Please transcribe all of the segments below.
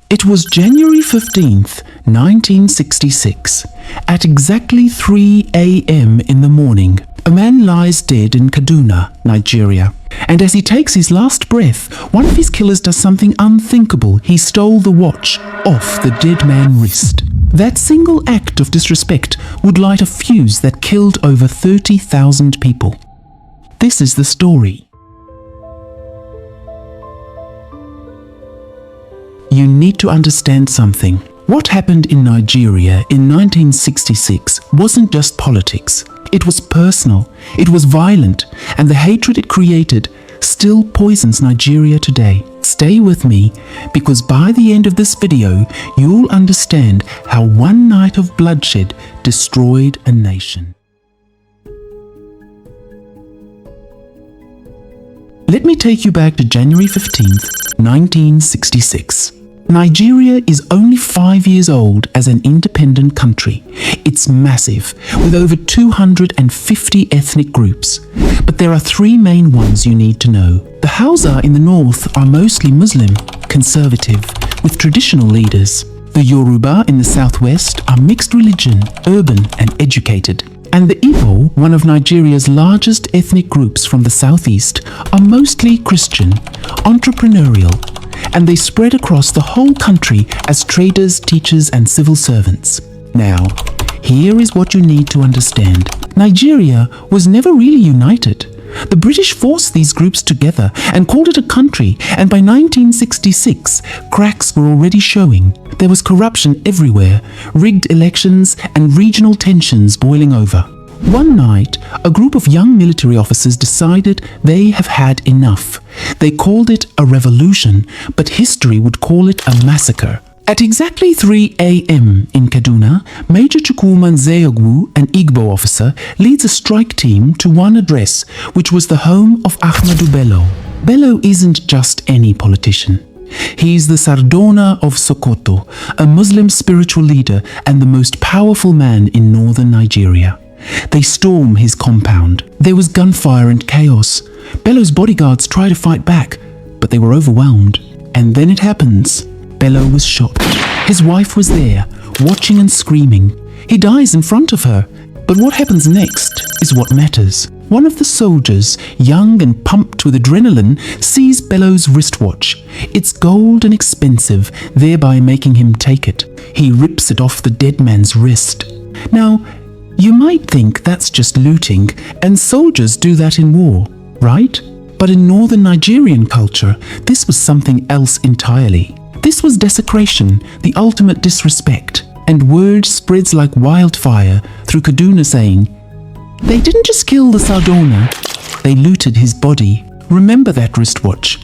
It was January 15th, 1966. At exactly 3 a.m. in the morning, a man lies dead in Kaduna, Nigeria. And as he takes his last breath, one of his killers does something unthinkable. He stole the watch off the dead man's wrist. That single act of disrespect would light a fuse that killed over 30,000 people. This is the story. You need to understand something. What happened in Nigeria in 1966 wasn't just politics. It was personal, it was violent, and the hatred it created still poisons Nigeria today. Stay with me, because by the end of this video, you'll understand how one night of bloodshed destroyed a nation. Let me take you back to January 15th, 1966. Nigeria is only 5 years old as an independent country. It's massive, with over 250 ethnic groups. But there are three main ones you need to know. The Hausa in the north are mostly Muslim, conservative, with traditional leaders. The Yoruba in the southwest are mixed religion, urban and educated. And the Igbo, one of Nigeria's largest ethnic groups from the southeast, are mostly Christian, entrepreneurial, and they spread across the whole country as traders, teachers, and civil servants. Now, here is what you need to understand. Nigeria was never really united. The British forced these groups together and called it a country, and by 1966, cracks were already showing. There was corruption everywhere, rigged elections, and regional tensions boiling over. One night, a group of young military officers decided they have had enough. They called it a revolution, but history would call it a massacre. At exactly 3 a.m. in Kaduna, Major Chukwuma Nzeogwu, an Igbo officer, leads a strike team to one address, which was the home of Ahmadu Bello. Bello isn't just any politician. He's the Sardona of Sokoto, a Muslim spiritual leader and the most powerful man in northern Nigeria. They storm his compound. There was gunfire and chaos. Bello's bodyguards try to fight back, but they were overwhelmed. And then it happens. Bello was shot. His wife was there, watching and screaming. He dies in front of her. But what happens next is what matters. One of the soldiers, young and pumped with adrenaline, sees Bello's wristwatch. It's gold and expensive, thereby making him take it. He rips it off the dead man's wrist. Now, you might think that's just looting, and soldiers do that in war, right? But in northern Nigerian culture, this was something else entirely. This was desecration, the ultimate disrespect, and word spreads like wildfire through Kaduna saying, "They didn't just kill the Sardona, they looted his body." Remember that wristwatch.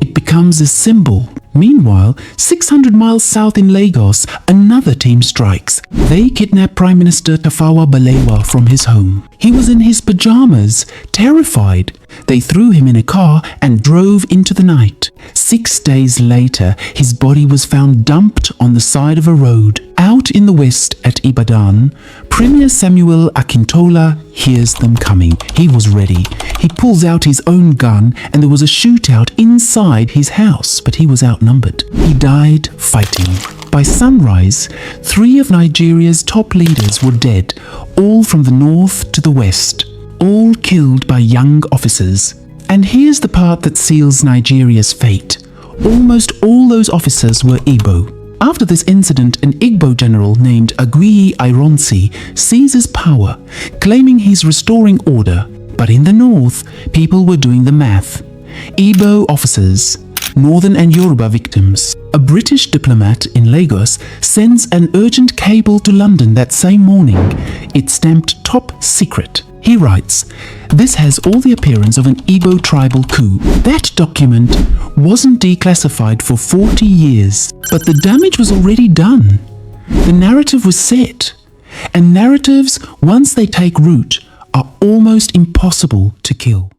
It becomes a symbol. Meanwhile, 600 miles south in Lagos, another team strikes. They kidnap Prime Minister Tafawa Balewa from his home. He was in his pajamas, terrified. They threw him in a car and drove into the night. 6 days later, his body was found dumped on the side of a road. Out in the west at Ibadan, Premier Samuel Akintola hears them coming. He was ready. He pulls out his own gun and there was a shootout inside his house, but he was outnumbered. He died fighting. By sunrise, 3 of Nigeria's top leaders were dead, all from the north to the west, all killed by young officers. And here's the part that seals Nigeria's fate. Almost all those officers were Igbo. After this incident, an Igbo general named Ironsi seizes power, claiming he's restoring order. But in the north, people were doing the math. Igbo officers, Northern and Yoruba victims. A British diplomat in Lagos sends an urgent cable to London that same morning. It's stamped top secret. He writes, "This has all the appearance of an Igbo tribal coup." That document wasn't declassified for 40 years, but the damage was already done. The narrative was set. And narratives, once they take root, are almost impossible to kill.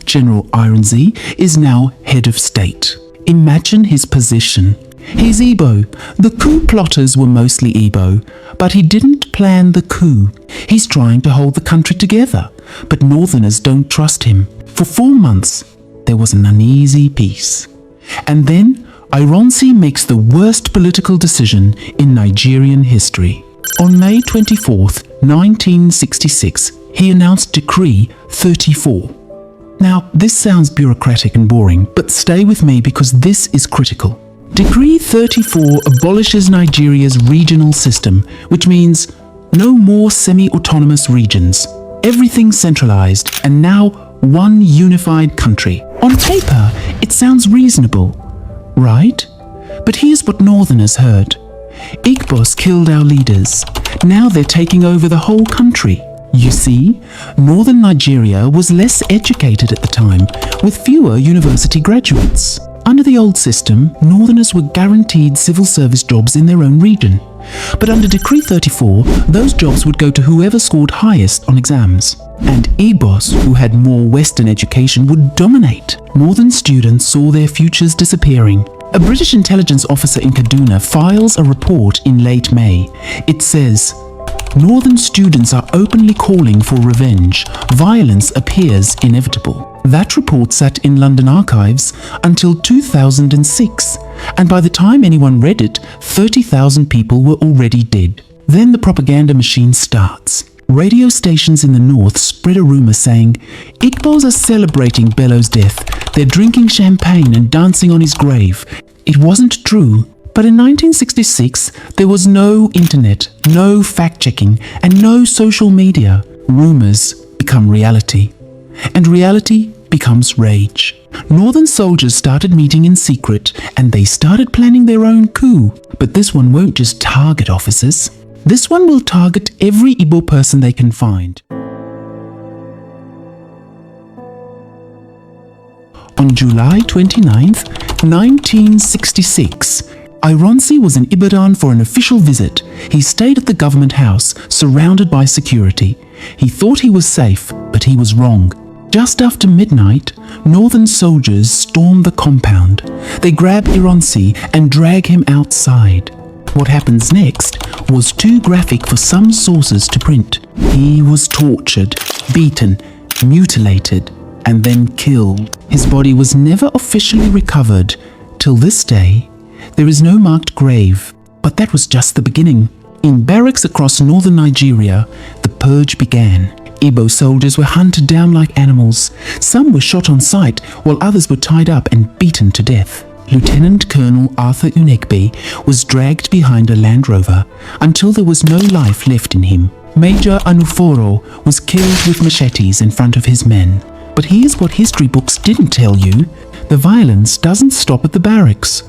General Ironsi is now head of state. Imagine his position. He's Igbo. The coup plotters were mostly Igbo, but he didn't plan the coup. He's trying to hold the country together, but Northerners don't trust him. For 4 months, there was an uneasy peace. And then Ironsi makes the worst political decision in Nigerian history. On May 24th, 1966, he announced Decree 34. Now, this sounds bureaucratic and boring, but stay with me because this is critical. Decree 34 abolishes Nigeria's regional system, which means no more semi-autonomous regions. Everything centralized and now one unified country. On paper, it sounds reasonable, right? But here's what Northerners heard. Igbos killed our leaders. Now they're taking over the whole country. You see, northern Nigeria was less educated at the time, with fewer university graduates. Under the old system, Northerners were guaranteed civil service jobs in their own region. But under Decree 34, those jobs would go to whoever scored highest on exams. And Igbos, who had more Western education, would dominate. Northern students saw their futures disappearing. A British intelligence officer in Kaduna files a report in late May. It says, Northern students are openly calling for revenge. Violence appears inevitable. That report sat in London archives until 2006, and by the time anyone read it, 30,000 people were already dead. Then the propaganda machine starts. Radio stations in the north spread a rumour saying, Igbos are celebrating Bello's death. They're drinking champagne and dancing on his grave. It wasn't true. But in 1966, there was no internet, no fact-checking, and no social media. Rumours become reality. And reality becomes rage. Northern soldiers started meeting in secret, and they started planning their own coup. But this one won't just target officers. This one will target every Igbo person they can find. On July 29th, 1966, Ironsi was in Ibadan for an official visit. He stayed at the government house, surrounded by security. He thought he was safe, but he was wrong. Just after midnight, northern soldiers stormed the compound. They grab Ironsi and drag him outside. What happens next was too graphic for some sources to print. He was tortured, beaten, mutilated, and then killed. His body was never officially recovered. Till this day, there is no marked grave, but that was just the beginning. In barracks across northern Nigeria, the purge began. Igbo soldiers were hunted down like animals. Some were shot on sight, while others were tied up and beaten to death. Lieutenant Colonel Arthur Unegbe was dragged behind a Land Rover until there was no life left in him. Major Anuforo was killed with machetes in front of his men. But here's what history books didn't tell you. The violence doesn't stop at the barracks.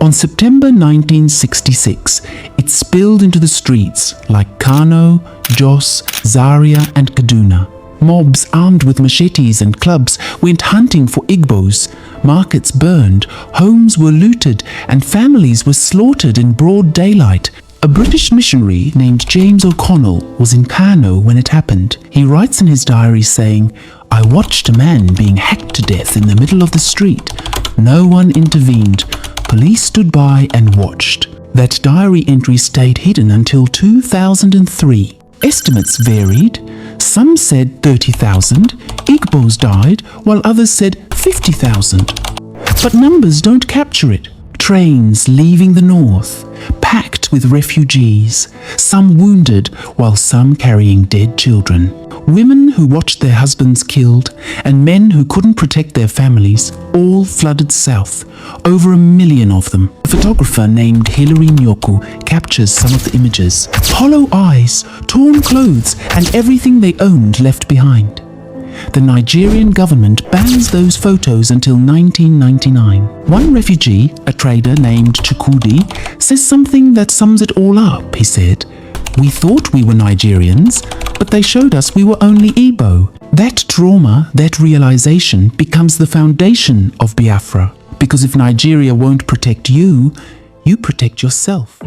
On September 1966, it spilled into the streets like Kano, Jos, Zaria and Kaduna. Mobs armed with machetes and clubs went hunting for Igbos. Markets burned, homes were looted, and families were slaughtered in broad daylight. A British missionary named James O'Connell was in Kano when it happened. He writes in his diary saying, I watched a man being hacked to death in the middle of the street. No one intervened. Police stood by and watched. That diary entry stayed hidden until 2003. Estimates varied. Some said 30,000 Igbos died, while others said 50,000. But numbers don't capture it. Trains leaving the north, packed with refugees, some wounded while some carrying dead children. Women who watched their husbands killed and men who couldn't protect their families all flooded south, over 1 million of them. A photographer named Hilary Nyoku captures some of the images. Hollow eyes, torn clothes and everything they owned left behind. The Nigerian government bans those photos until 1999. One refugee, a trader named Chukwudi, says something that sums it all up. He said, "We thought we were Nigerians, but they showed us we were only Igbo." That trauma, that realization becomes the foundation of Biafra. Because if Nigeria won't protect you, you protect yourself.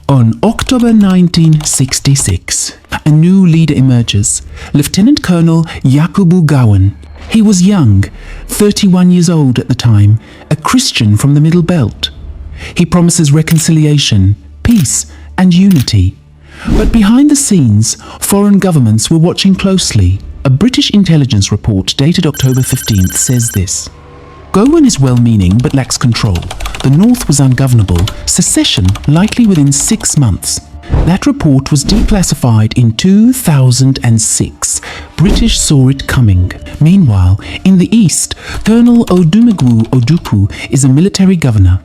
On October 1966, a new leader emerges, Lieutenant Colonel Yakubu Gowon. He was young, 31 years old at the time, a Christian from the Middle Belt. He promises reconciliation, peace, and unity. But behind the scenes, foreign governments were watching closely. A British intelligence report dated October 15th says this: Gowon is well-meaning but lacks control. The North was ungovernable, secession likely within 6 months. That report was declassified in 2006. British saw it coming. Meanwhile, in the East, Colonel Odumegwu Ojukwu is a military governor.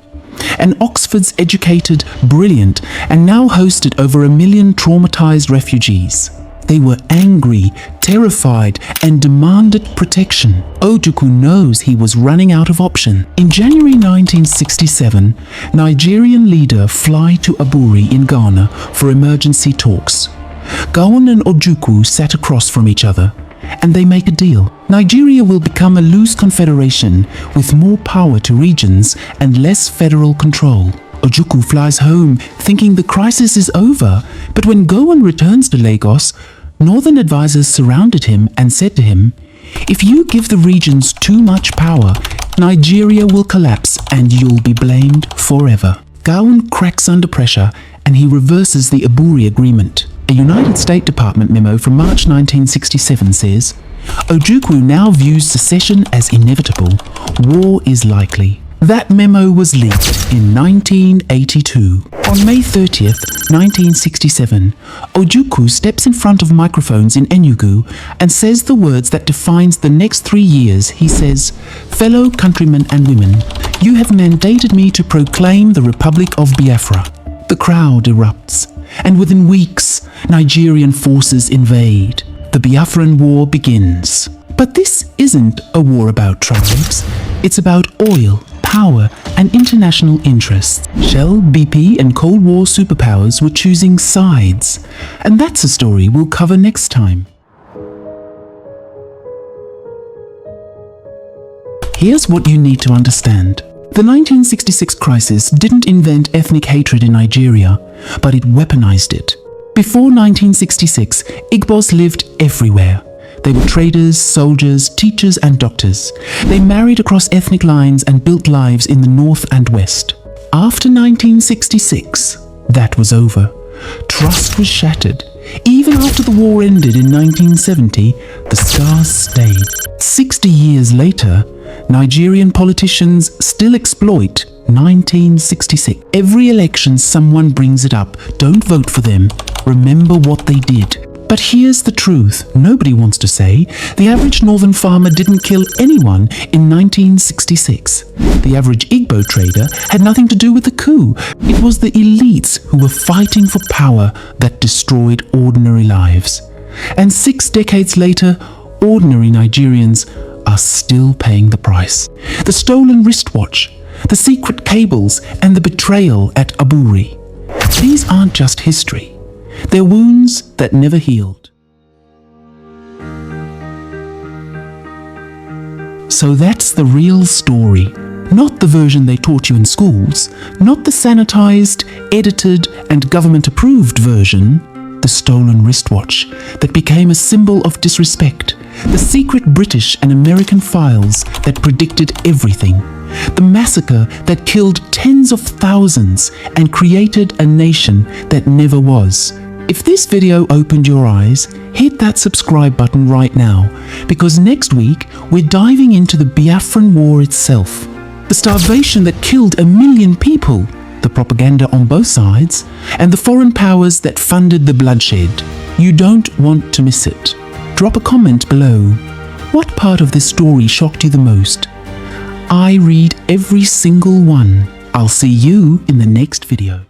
And Oxford's educated, brilliant, and now hosted over 1 million traumatized refugees. They were angry, terrified, and demanded protection. Ojukwu knows he was running out of option. In January 1967, Nigerian leader fly to Aburi in Ghana for emergency talks. Gowon and Ojukwu sat across from each other, and they make a deal. Nigeria will become a loose confederation with more power to regions and less federal control. Ojukwu flies home thinking the crisis is over, but when Gowon returns to Lagos, Northern advisors surrounded him and said to him, "If you give the regions too much power, Nigeria will collapse and you'll be blamed forever." Gowon cracks under pressure and he reverses the Aburi Agreement. A United States Department memo from March 1967 says, Ojukwu now views secession as inevitable. War is likely. That memo was leaked in 1982. On May 30th, 1967, Ojukwu steps in front of microphones in Enugu and says the words that defines the next 3 years. He says, "Fellow countrymen and women, you have mandated me to proclaim the Republic of Biafra." The crowd erupts, and within weeks, Nigerian forces invade. The Biafran War begins. But this isn't a war about tribes. It's about oil, power, and international interests. Shell, BP, and Cold War superpowers were choosing sides. And that's a story we'll cover next time. Here's what you need to understand. The 1966 crisis didn't invent ethnic hatred in Nigeria, but it weaponized it. Before 1966, Igbos lived everywhere. They were traders, soldiers, teachers, and doctors. They married across ethnic lines and built lives in the North and West. After 1966, that was over. Trust was shattered. Even after the war ended in 1970, the scars stayed. 60 years later, Nigerian politicians still exploit 1966. Every election someone brings it up. Don't vote for them. Remember what they did. But here's the truth nobody wants to say. The average northern farmer didn't kill anyone in 1966. The average Igbo trader had nothing to do with the coup. It was the elites who were fighting for power that destroyed ordinary lives. And 6 decades later, ordinary Nigerians are still paying the price. The stolen wristwatch, the secret cables, and the betrayal at Aburi. These aren't just history. They're wounds that never healed. So that's the real story. Not the version they taught you in schools, not the sanitized, edited, and government-approved version, the stolen wristwatch that became a symbol of disrespect, the secret British and American files that predicted everything, the massacre that killed tens of thousands and created a nation that never was. If this video opened your eyes, hit that subscribe button right now, because next week we're diving into the Biafran War itself. The starvation that killed 1 million people, the propaganda on both sides, and the foreign powers that funded the bloodshed. You don't want to miss it. Drop a comment below. What part of this story shocked you the most? I read every single one. I'll see you in the next video.